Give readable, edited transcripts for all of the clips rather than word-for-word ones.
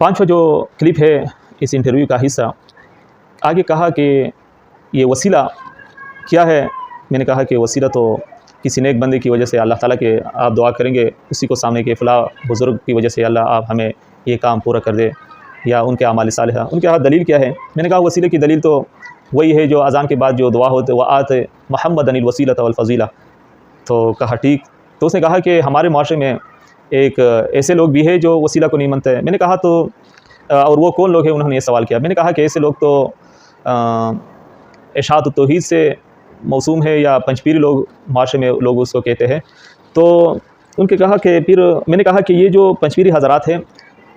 पांचवा जो क्लिप है इस इंटरव्यू का हिस्सा, आगे कहा कि ये वसीला क्या है। मैंने कहा कि वसीला तो किसी नेक बंदे की वजह से अल्लाह ताला के आप दुआ करेंगे, उसी को सामने के फ़लाँ बुज़ुर्ग की वजह से अल्लाह आप हमें ये काम पूरा कर दे, या उनके अमाल सालिहा। उनके हाथ दलील क्या है? मैंने कहा वसीले की दलील तो वही है जो अज़ान के बाद जो दुआ होते वह आत मोहम्मद अनिल वसीलत वल फ़ज़ीला। तो कहा ठीक। तो उसने कहा कि हमारे माशरे में एक ऐसे लोग भी हैं जो वसीला को नहीं मानते हैं। मैंने कहा तो और वो कौन लोग हैं? उन्होंने ये सवाल किया। मैंने कहा कि ऐसे लोग तो इशाअत तौहीद से मौसूम है, या पंचपीरी लोग माशरे में लोग उसको कहते हैं। तो उनके कहा कि फिर मैंने कहा कि ये जो पंचपीरी हज़रात हैं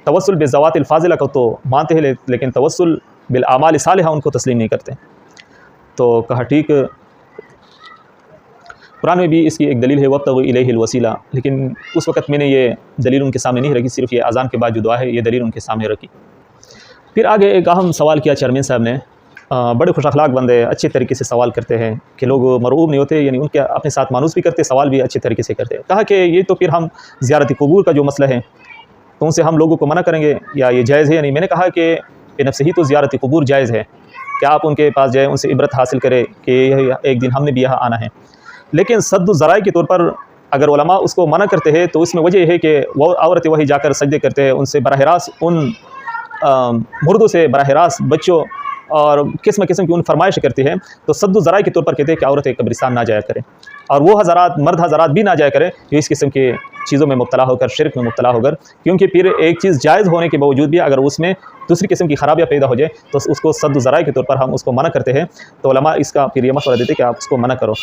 तवस्सुल बिज़वातिल फ़ाज़िला को तो मानते हैं, लेकिन तवस्सुल बिल आमाल सालिहा उनको तस्लीम नहीं करते। तो कहा ठीक। कुरान में भी इसकी एक दलील है वब्तगू इलैहिल वसीला, लेकिन उस वक़्त मैंने ये दलील उनके सामने नहीं रखी, सिर्फ ये अज़ान के बाद जो दुआ है ये दलील उनके सामने रखी। फिर आगे एक अहम सवाल किया चेयरमैन साहब ने। बड़े खुश अखलाक बंदे, अच्छे तरीके से सवाल करते हैं कि लोग मरऊब नहीं होते, यानी उनके अपने साथ मानूस भी करते, सवाल भी अच्छे तरीके से करते हैं। कहा कि ये तो फिर हम ज़ियारत क़ुबूर का जो मसला है तो उनसे हम लोगों को मना करेंगे, या ये जायज़ है या नहीं। मैंने कहा कि बेनफ़्स ही तो ज़ियारत क़ुबूर जायज़ है कि आप उनके पास जाएँ, उनसे इबरत हासिल करें कि एक दिन हमने भी यहाँ आना है। लेकिन सद्दु ज़राए के तौर पर अगर उलमा उसको मना करते हैं तो इसमें वजह है कि वो औरतें वही जाकर सजदे करते हैं, उनसे बराह रास्त उन मुर्दों से बराह रास्त बच्चों और किस्म किस्म की उन फरमाइश करती है। तो सद्दु ज़राए के तौर पर कहते हैं कि औरतें कब्रिस्तान ना जाया करें, और वो हज़रात मर्द हज़रात भी ना जाया करें जो इस किस्म की चीज़ों में मुब्तला होकर, शिरक में मुब्तला होकर। क्योंकि फिर एक चीज़ जायज़ होने के बावजूद भी अगर उसमें दूसरी किस्म की खराबियाँ पैदा हो जाए तो उसको सद्दु ज़राए के तौर पर हम उसको मना करते हैं। तो उलमा इसका फिर ये मशवरा देते कि आप उसको मना करो।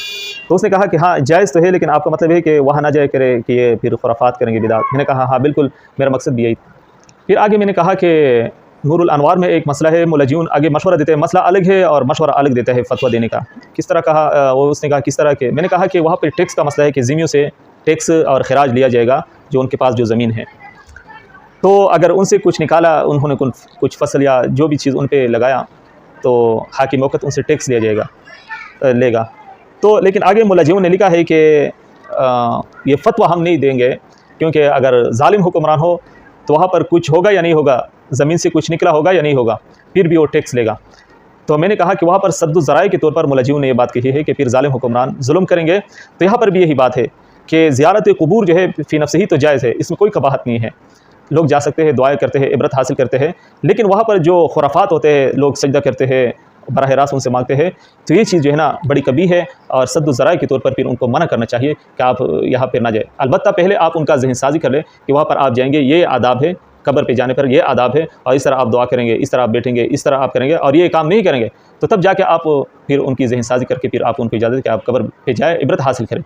तो उसने कहा कि हाँ जायज़ तो है, लेकिन आपका मतलब है कि वहाँ ना जाया करे कि ये फिर खुराफात करेंगे, बिदात। मैंने कहा हाँ बिल्कुल, मेरा मकसद भी यही। फिर आगे मैंने कहा कि नूरुल अनवार में एक मसला है, मुलज्जिऊन आगे मशवरा देते हैं, मसला अलग है और मशवरा अलग देता है फतवा देने का। किस तरह कहा वो? उसने कहा किस तरह के? मैंने कहा कि वहाँ पर टैक्स का मसला है कि ज़िम्मियों से टैक्स और खराज लिया जाएगा जो उनके पास जो ज़मीन है। तो अगर उनसे कुछ निकाला, उन्होंने कुछ फसल या जो भी चीज़ उन पर लगाया, तो हाकिम वक़्त उनसे टैक्स लिया जाएगा लेगा। तो लेकिन आगे मुलज्जिऊन ने लिखा है कि ये फतवा हम नहीं देंगे, क्योंकि अगर ज़ालिम हुक्मरान हो तो वहाँ पर कुछ होगा या नहीं होगा, ज़मीन से कुछ निकला होगा या नहीं होगा, फिर भी वो टैक्स लेगा। तो मैंने कहा कि वहाँ पर सद्दु ज़राए के तौर पर मुलज्जिऊन ने ये बात कही है कि फिर ज़ालिम हुक्मरान जुल्म करेंगे। तो यहाँ पर भी यही बात है कि ज़ियारत क़ुबूर जो है फ़ी नफ्स ही तो जायज़ है, इसमें कोई कबाहत नहीं है। लोग जा सकते हैं, दुआएँ करते हैं, इबरत हासिल करते हैं, लेकिन वहाँ पर जो खुराफात होते हैं, लोग सजदा करते हैं, बराह रास्त उनसे मांगते हैं, तो ये चीज़ जो है ना बड़ी कबीह है, और सद्दु ज़राए के तौर पर फिर उनको मना करना चाहिए कि आप यहाँ पर ना जाए। अलबत्ता पहले आप उनका ज़हन साजी कर लें कि वहाँ पर आप जाएंगे, ये आदाब है, कब्र पे जाने पर ये आदाब है, और इस तरह आप दुआ करेंगे, इस तरह आप बैठेंगे, इस तरह आप करेंगे, और ये काम नहीं करेंगे तो तब जाके आप फिर उनकी ज़हन साजी करके फिर आप उनको इजाज़त कि आप कब्र पे जाए, इबरत हासिल करें।